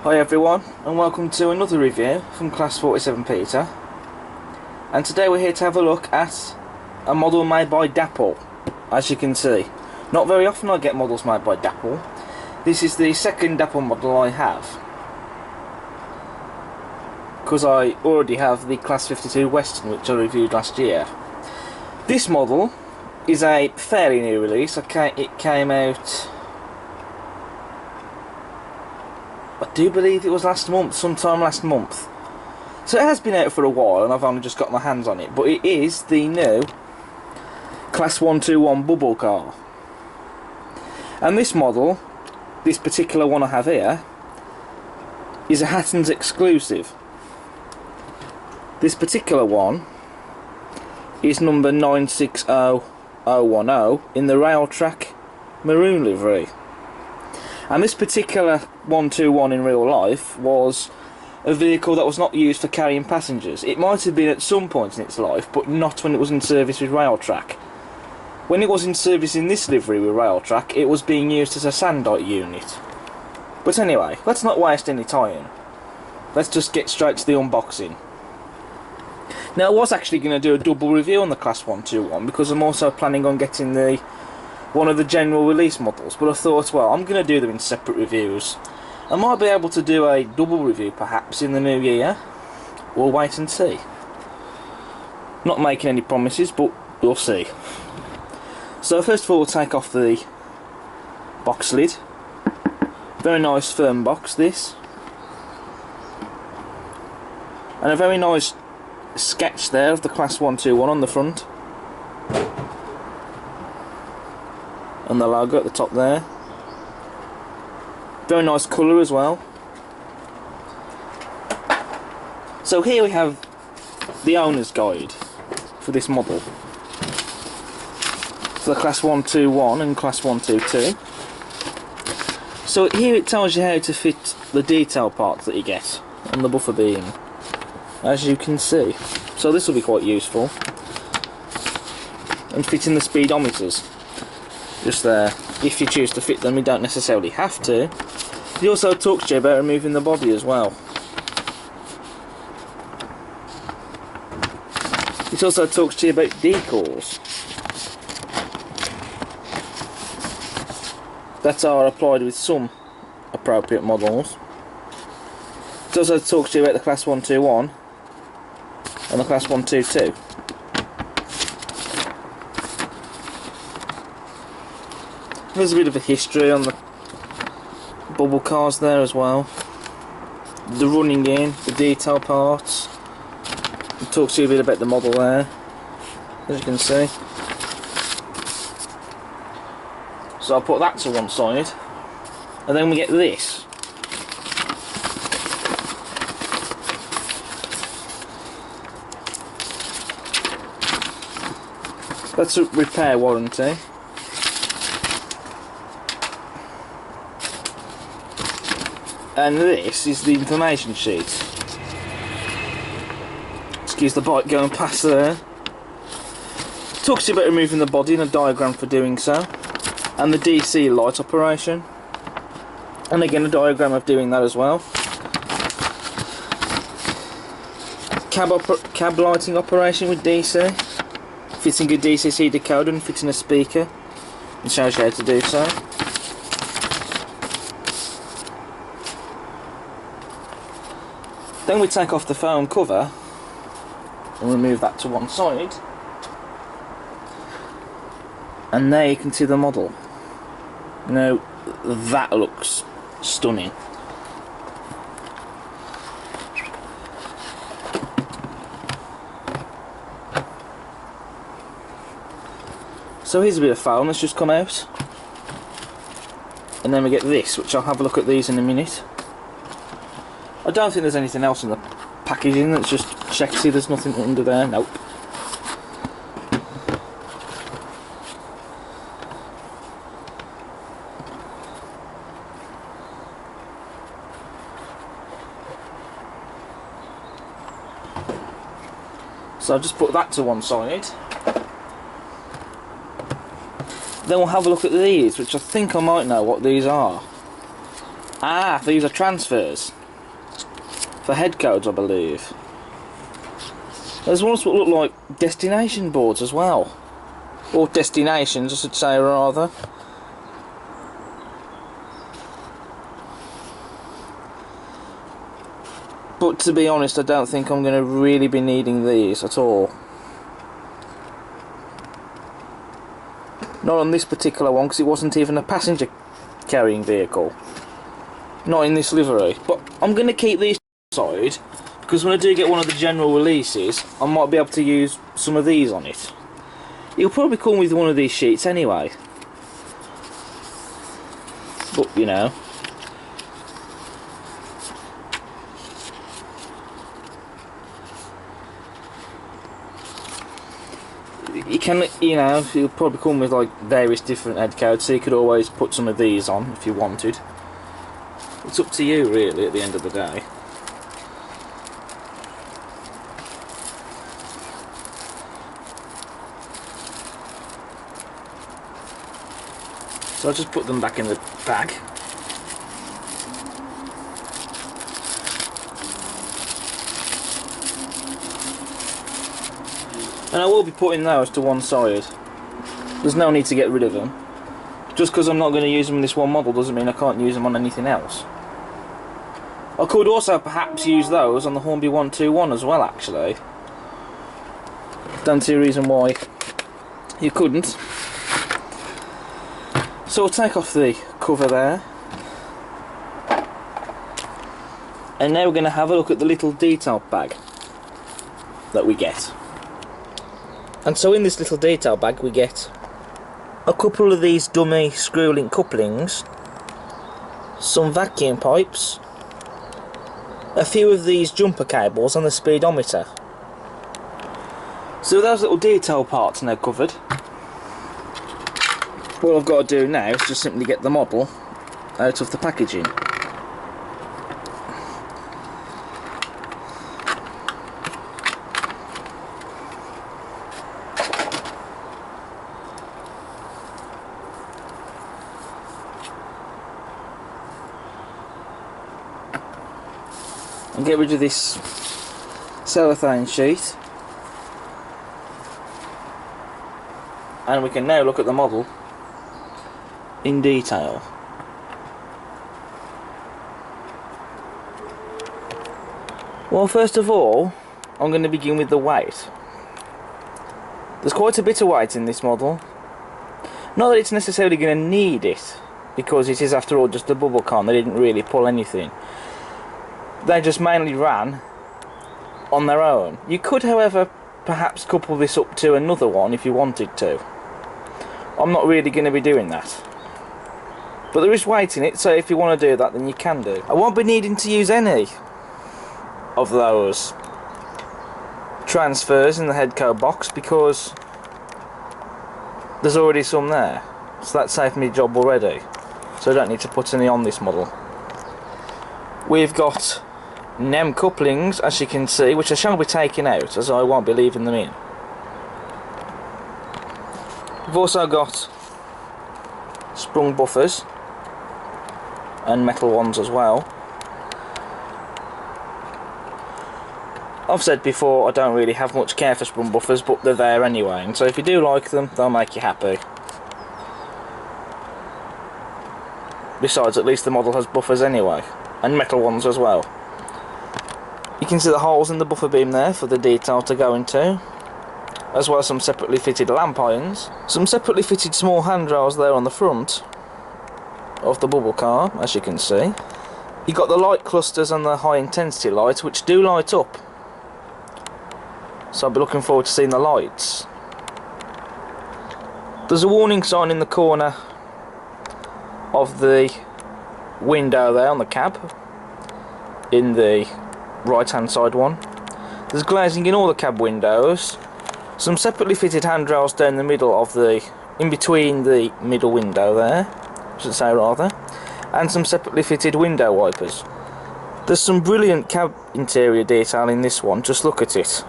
Hi everyone, and welcome to another review from Class 47 Peter. And today we're here to have a look at a model made by Dapol. As you can see, not very often I get models made by Dapol. This is the second Dapol model I have, because I already have the Class 52 Western, which I reviewed last year. This model is a fairly new release. It came out, I do believe it was sometime last month. So it has been out for a while and I've only just got my hands on it. But it is the new Class 121 bubble car. And this model, this particular one I have here, is a Hattons exclusive. This particular one is number 960010 in the Railtrack Maroon livery. And this particular 121 in real life was a vehicle that was not used for carrying passengers. It might have been at some point in its life, but not when it was in service with Railtrack. When it was in service in this livery with Railtrack, it was being used as a sandite unit. But anyway, let's not waste any time. Let's just get straight to the unboxing. Now, I was actually going to do a double review on the Class 121 because I'm also planning on getting one of the general release models, but I thought, well, I'm going to do them in separate reviews. I might be able to do a double review perhaps in the new year. We'll wait and see. Not making any promises, but we'll see. So first of all, we'll take off the box lid. Very nice firm box, this. And a very nice sketch there of the Class 121 on the front. And the logo at the top there. Very nice colour as well. So here we have the owner's guide for this model, for the Class 121 and Class 122. So here it tells you how to fit the detail parts that you get on the buffer beam, as you can see. So this will be quite useful. And fitting the speedometers just there. If you choose to fit them, you don't necessarily have to. It also talks to you about removing the body as well. It also talks to you about decals that are applied with some appropriate models. It also talks to you about the Class 121 and the Class 122. There's a bit of a history on the bubble cars there as well. The running in, the detail parts. It talks to you a bit about the model there, as you can see. So I'll put that to one side. And then we get this. That's a repair warranty. And this is the information sheet. Excuse the bike going past there. Talks to you about removing the body and a diagram for doing so. And the DC light operation. And again a diagram of doing that as well. Cab lighting operation with DC. Fitting a DCC decoder and fitting a speaker. It shows you how to do so. Then we take off the foam cover and remove that to one side, and there you can see the model. Now that looks stunning. So here's a bit of foam that's just come out, and then we get this, which I'll have a look at these in a minute. I don't think there's anything else in the packaging. Let's just check, see there's nothing under there. Nope. So I'll just put that to one side. Then we'll have a look at these, which I think I might know what these are. Ah, these are transfers for head codes, I believe. There's ones that look like destination boards as well, or destinations I should say rather. But to be honest, I don't think I'm going to really be needing these at all. Not on this particular one, because it wasn't even a passenger carrying vehicle. Not in this livery. But I'm going to keep these aside, because when I do get one of the general releases, I might be able to use some of these on it. It'll probably come with one of these sheets anyway. But, you know. You can, you know, it'll probably come with like various different head codes, so you could always put some of these on if you wanted. It's up to you really at the end of the day. So I'll just put them back in the bag. And I will be putting those to one side. There's no need to get rid of them. Just because I'm not going to use them in this one model doesn't mean I can't use them on anything else. I could also perhaps use those on the Hornby 121 as well, actually. Don't see a reason why you couldn't. So we'll take off the cover there. And now we're going to have a look at the little detail bag that we get. And so in this little detail bag we get a couple of these dummy screw link couplings, some vacuum pipes, a few of these jumper cables and the speedometer. So those little detail parts are now covered. What I've got to do now is just simply get the model out of the packaging. And get rid of this cellophane sheet, and we can now look at the model in detail. Well, first of all, I'm going to begin with the weight. There's quite a bit of weight in this model. Not that it's necessarily going to need it, because it is after all just a bubble car. They didn't really pull anything. They just mainly ran on their own. You could, however, perhaps couple this up to another one if you wanted to. I'm not really going to be doing that. But there is weight in it, so if you want to do that, then you can do. I won't be needing to use any of those transfers in the head code box because there's already some there. So that saved me a job already. So I don't need to put any on this model. We've got NEM couplings, as you can see, which I shall be taking out as I won't be leaving them in. We've also got sprung buffers and metal ones as well. I've said before I don't really have much care for sprung buffers, but they're there anyway, and so if you do like them, they'll make you happy. Besides, at least the model has buffers anyway, and metal ones as well. You can see the holes in the buffer beam there for the detail to go into, as well as some separately fitted lamp irons, some separately fitted small handrails there on the front of the bubble car, as you can see. You've got the light clusters and the high intensity lights, which do light up, so I'll be looking forward to seeing the lights. There's a warning sign in the corner of the window there on the cab, in the right hand side one. There's glazing in all the cab windows, some separately fitted handrails down the middle of the, in between the middle window there, I should say rather, and some separately fitted window wipers. There's some brilliant cab interior detail in this one, just look at it.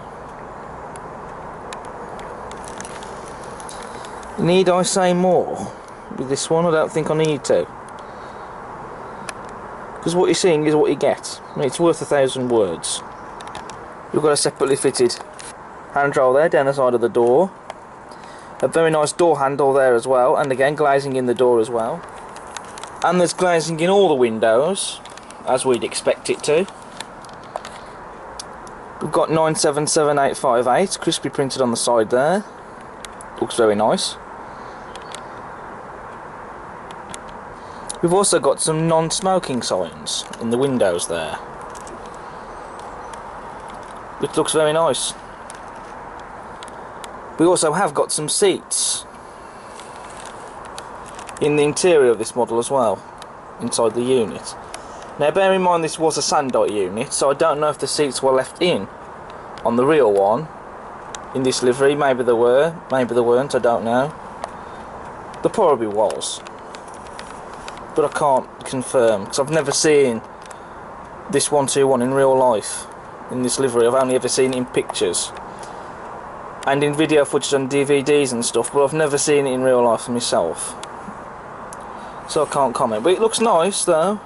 Need I say more with this one? I don't think I need to. because what you're seeing is what you get. I mean, it's worth 1,000 words. We've got a separately fitted handrail there down the side of the door. A very nice door handle there as well, and again glazing in the door as well. And there's glazing in all the windows, as we'd expect it to. We've got 977858 crisply printed on the side there. Looks very nice. We've also got some non-smoking signs in the windows there, which looks very nice. We also have got some seats in the interior of this model as well, inside the unit. Now bear in mind this was a Sandite unit, so I don't know if the seats were left in on the real one in this livery. Maybe they were, maybe they weren't, I don't know. There probably was, but I can't confirm because I've never seen this 121 in real life in this livery. I've only ever seen it in pictures and in video footage on DVDs and stuff, but I've never seen it in real life myself, so I can't comment. But it looks nice though.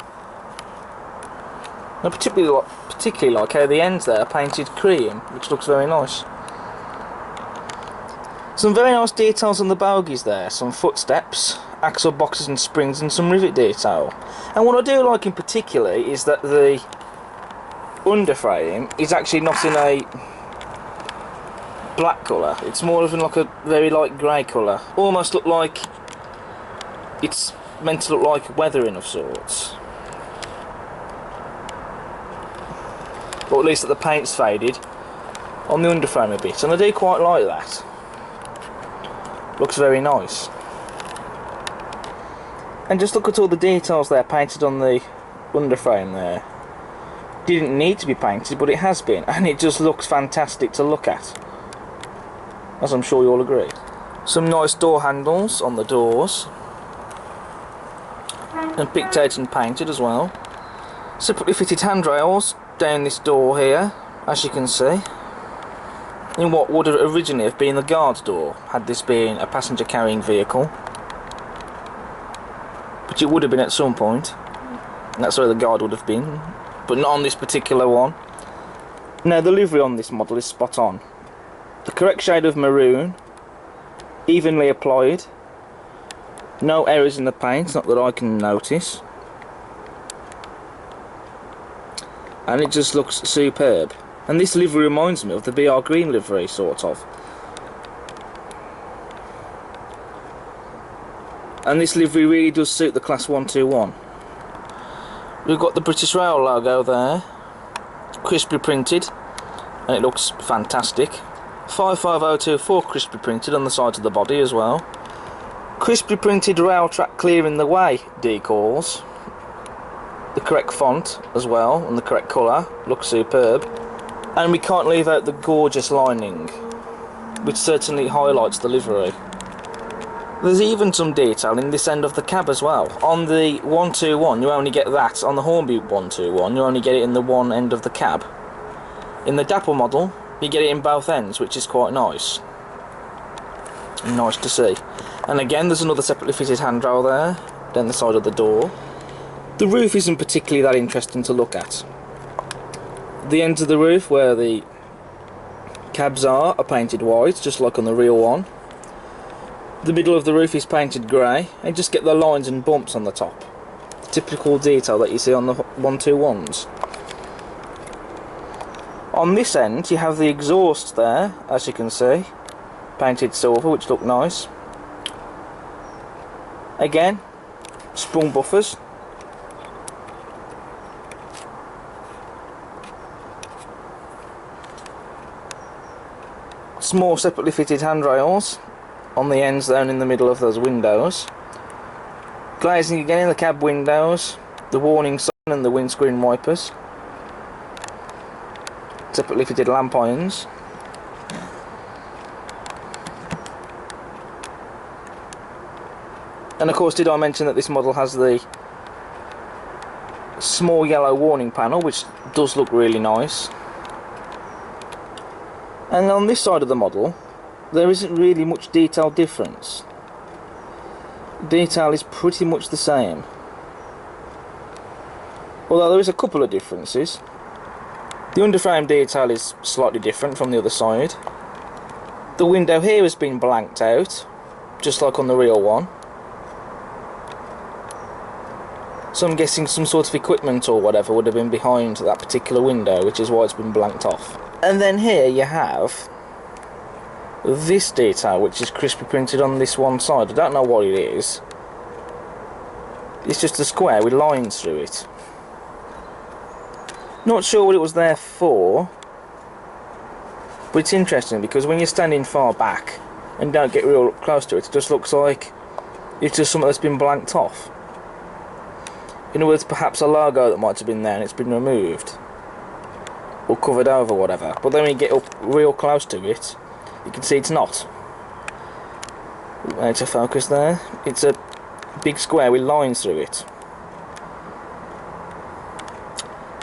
I particularly like how the ends there are painted cream, which looks very nice. Some very nice details on the bogies there, some footsteps, axle boxes and springs, and some rivet detail. And what I do like in particular is that the underframe is actually not in a black colour. It's more of like a very light grey colour. Almost look like it's meant to look like weathering of sorts. Or at least that the paint's faded on the underframe a bit, and I do quite like that. Looks very nice. And just look at all the details there painted on the underframe there. Didn't need to be painted, but it has been, and it just looks fantastic to look at, as I'm sure you'll agree. Some nice door handles on the doors, and picked out and painted as well. Separately fitted handrails down this door here, as you can see, in what would originally have been the guard door, had this been a passenger carrying vehicle, which it would have been at some point, and that's where the guard would have been, but not on this particular one. Now the livery on this model is spot on. The correct shade of maroon, evenly applied, no errors in the paint, not that I can notice, and it just looks superb. And this livery reminds me of the BR Green livery, sort of. And this livery really does suit the Class 121. We've got the British Rail logo there, crisply printed, and it looks fantastic. 55024 crisply printed on the sides of the body as well. Crisply printed Railtrack clearing the way decals. The correct font as well, and the correct colour, looks superb. And we can't leave out the gorgeous lining, which certainly highlights the livery. There's even some detail in this end of the cab as well. On the 121 you only get that, on the Hornby 121 you only get it in the one end of the cab. In the Dapol model you get it in both ends, which is quite nice. Nice to see. And again there's another separately fitted handrail there, down the side of the door. The roof isn't particularly that interesting to look at. The ends of the roof where the cabs are painted white, just like on the real one. The middle of the roof is painted grey, and you just get the lines and bumps on the top. The typical detail that you see on the 121s. On this end you have the exhaust there, as you can see, painted silver, which look nice. Again, sprung buffers. Small separately fitted handrails on the ends down in the middle of those windows. Glazing again in the cab windows, the warning sign and the windscreen wipers. Separately fitted lamp irons. And of course, did I mention that this model has the small yellow warning panel, which does look really nice. And on this side of the model there isn't really much detail difference. Detail is pretty much the same. Although there is a couple of differences. The underframe detail is slightly different from the other side. The window here has been blanked out, just like on the real one. So I'm guessing some sort of equipment or whatever would have been behind that particular window, which is why it's been blanked off. And then here you have this detail, which is crisply printed on this one side. I don't know what it is. It's just a square with lines through it. Not sure what it was there for, but it's interesting because when you're standing far back and don't get real close to it, it just looks like it's just something that's been blanked off. In other words, perhaps a logo that might have been there and it's been removed or covered over, whatever. But then when you get up real close to it, you can see it's not. Out of focus there. It's a big square with lines through it.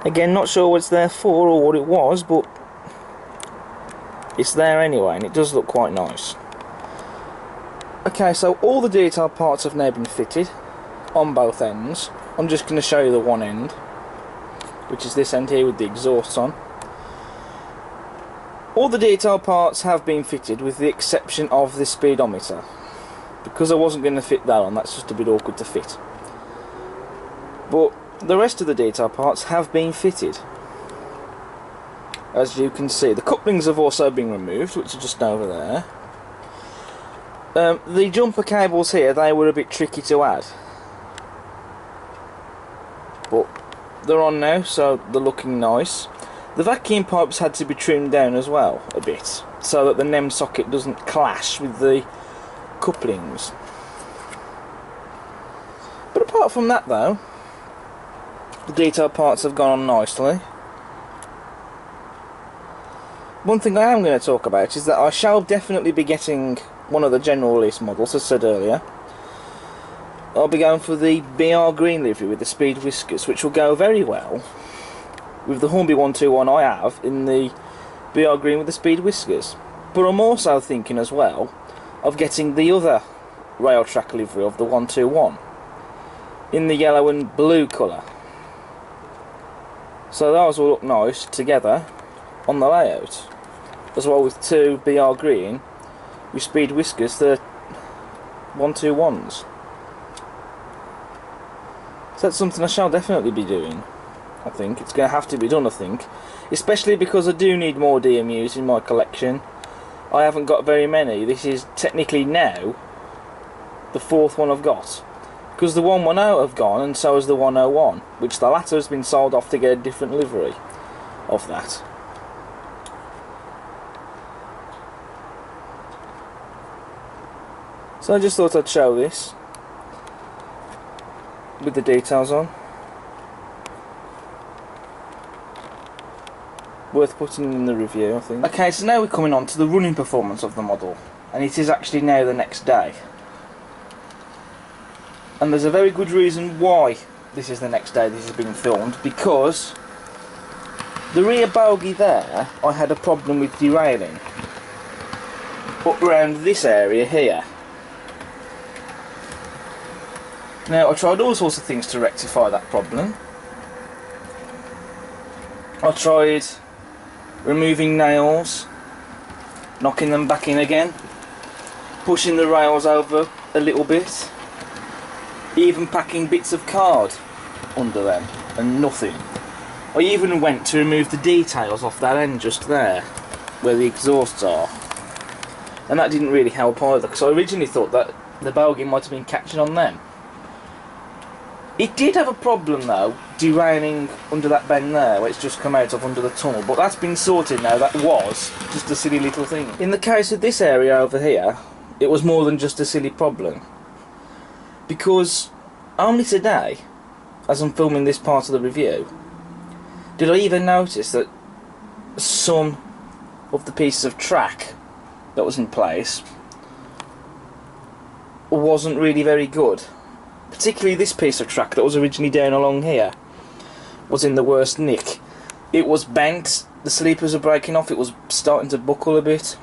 Again, not sure what it's there for or what it was, but it's there anyway, and it does look quite nice. Okay, so all the detail parts have now been fitted on both ends. I'm just going to show you the one end, which is this end here with the exhausts on. All the detail parts have been fitted with the exception of the speedometer. Because I wasn't going to fit that on, that's just a bit awkward to fit. But the rest of the detail parts have been fitted. As you can see, the couplings have also been removed, which are just over there. The jumper cables here, they were a bit tricky to add. But they're on now, so they're looking nice. The vacuum pipes had to be trimmed down as well a bit, so that the NEM socket doesn't clash with the couplings. But apart from that though, the detail parts have gone on nicely. One thing I am going to talk about is that I shall definitely be getting one of the general release models, as I said earlier. I'll be going for the BR green livery with the speed whiskers, which will go very well with the Hornby 121 I have in the BR green with the speed whiskers. But I'm also thinking as well of getting the other Railtrack livery of the 121 in the yellow and blue colour. So those will look nice together on the layout, as well with two BR green with speed whiskers, the 121s. So that's something I shall definitely be doing. I think it's going to have to be done, I think, especially because I do need more DMUs in my collection. I haven't got very many. This is technically now the fourth one I've got, because the 110 have gone and so has the 101, which the latter has been sold off to get a different livery of that. So I just thought I'd show this with the details on. Worth putting in the review, I think. Okay, so now we're coming on to the running performance of the model, and it is actually now the next day. And there's a very good reason why this is the next day this has been filmed, because the rear bogie there, I had a problem with derailing up around this area here. Now, I tried all sorts of things to rectify that problem. I tried removing nails, knocking them back in again, pushing the rails over a little bit, even packing bits of card under them, and nothing. I even went to remove the details off that end just there, where the exhausts are, and that didn't really help either, because I originally thought that the bogie might have been catching on them. It did have a problem though, derailing under that bend there, where it's just come out of under the tunnel, but that's been sorted now. That was just a silly little thing. In the case of this area over here, it was more than just a silly problem, because only today, as I'm filming this part of the review, did I even notice that some of the pieces of track that was in place wasn't really very good. Particularly this piece of track that was originally down along here was in the worst nick. It was bent, the sleepers were breaking off, it was starting to buckle a bit.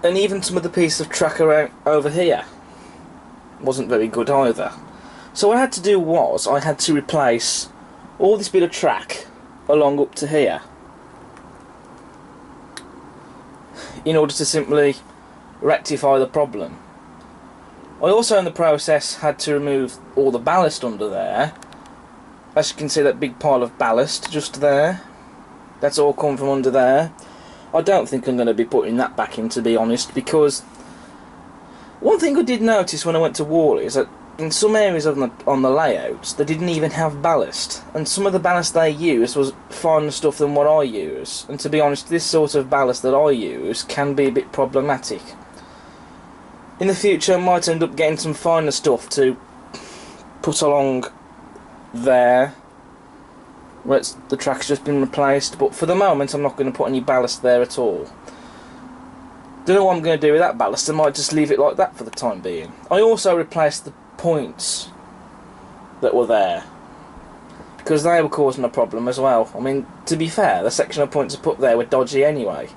And even some of the piece of track around over here wasn't very good either. So what I had to do was, I had to replace all this bit of track along up to here in order to simply rectify the problem. I also in the process had to remove all the ballast under there. As you can see, that big pile of ballast just there, that's all come from under there. I don't think I'm going to be putting that back in, to be honest, because one thing I did notice when I went to Wally is that in some areas on the layouts they didn't even have ballast, and some of the ballast they used was finer stuff than what I use, and to be honest, this sort of ballast that I use can be a bit problematic. In the future I might end up getting some finer stuff to put along there where the track's just been replaced, but for the moment I'm not going to put any ballast there at all. Don't know what I'm going to do with that ballast. I might just leave it like that for the time being. I also replaced the points that were there because they were causing a problem as well. I mean, to be fair, the section of points I put there were dodgy anyway.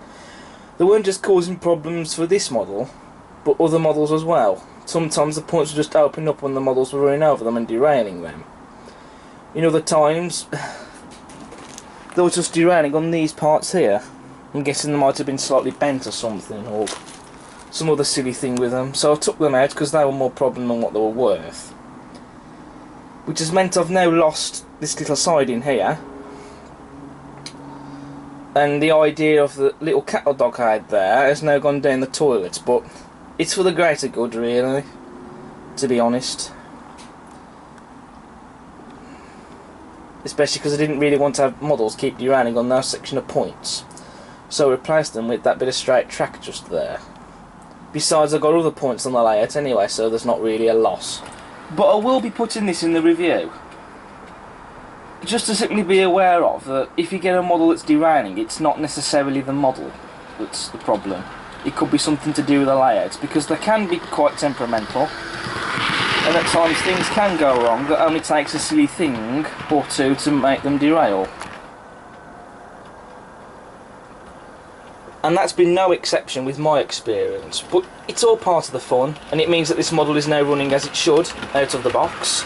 They weren't just causing problems for this model, but other models as well. Sometimes the points were just opening up when the models were running over them and derailing them. In other times, they were just derailing on these parts here. I'm guessing they might have been slightly bent or something, or some other silly thing with them. So I took them out because they were more problem than what they were worth. Which has meant I've now lost this little siding here. And the idea of the little cattle dog I had there has now gone down the toilet, but it's for the greater good, really, to be honest. Especially because I didn't really want to have models keep derailing on those section of points. So I replaced them with that bit of straight track just there. Besides, I've got other points on the layout anyway, so there's not really a loss. But I will be putting this in the review, just to simply be aware of that if you get a model that's derailing, it's not necessarily the model that's the problem. It could be something to do with the layouts, because they can be quite temperamental, and at times things can go wrong that only takes a silly thing or two to make them derail. And that's been no exception with my experience, but it's all part of the fun, and it means that this model is now running as it should, out of the box.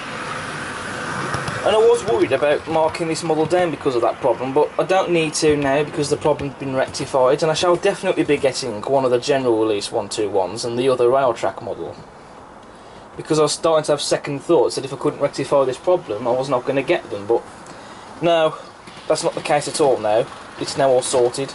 And I was worried about marking this model down because of that problem, but I don't need to now because the problem's been rectified, and I shall definitely be getting one of the general release 121s and the other Railtrack model. Because I was starting to have second thoughts that if I couldn't rectify this problem, I was not going to get them, but no, that's not the case at all now. It's now all sorted.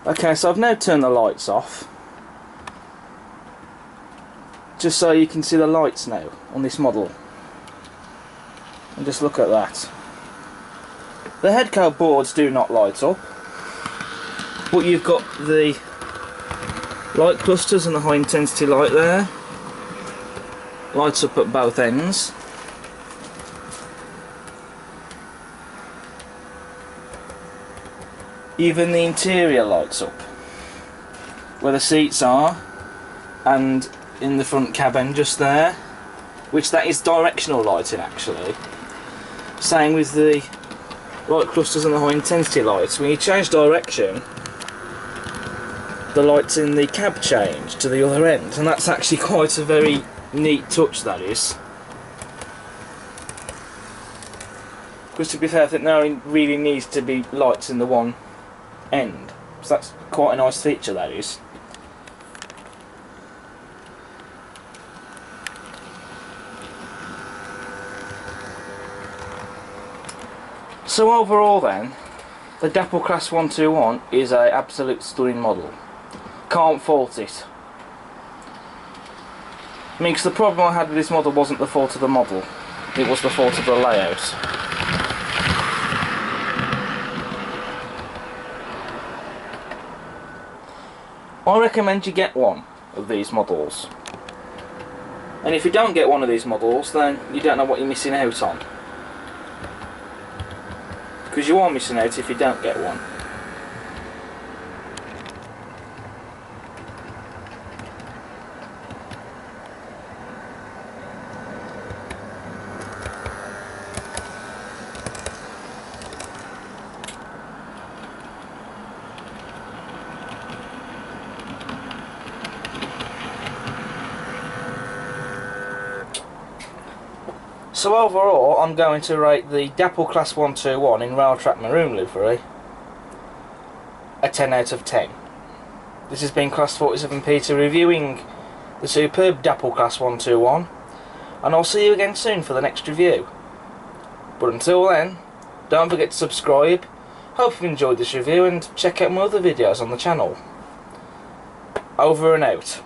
Okay, so I've now turned the lights off, just so you can see the lights now on this model. And just look at that. The headcoat boards do not light up, but you've got the light clusters and the high intensity light there. Lights up at both ends. Even the interior lights up, where the seats are, and in the front cabin just there, which that is directional lighting actually. Same with the light clusters and the high intensity lights. When you change direction, the lights in the cab change to the other end, and that's actually quite a very neat touch, that is. Because to be fair, I think there really needs to be lights in the one end, so that's quite a nice feature, that is. So overall then, the Dapol Class 121 is an absolute stunning model. Can't fault it. I mean, because the problem I had with this model wasn't the fault of the model, it was the fault of the layout. I recommend you get one of these models. And if you don't get one of these models, then you don't know what you're missing out on. Because you are missing out if you don't get one. So overall, I'm going to rate the Dapol Class 121 in Railtrack Maroon livery a 10 out of 10. This has been Class 47 Peter reviewing the superb Dapol Class 121, and I'll see you again soon for the next review. But until then, don't forget to subscribe. Hope you've enjoyed this review and check out my other videos on the channel. Over and out.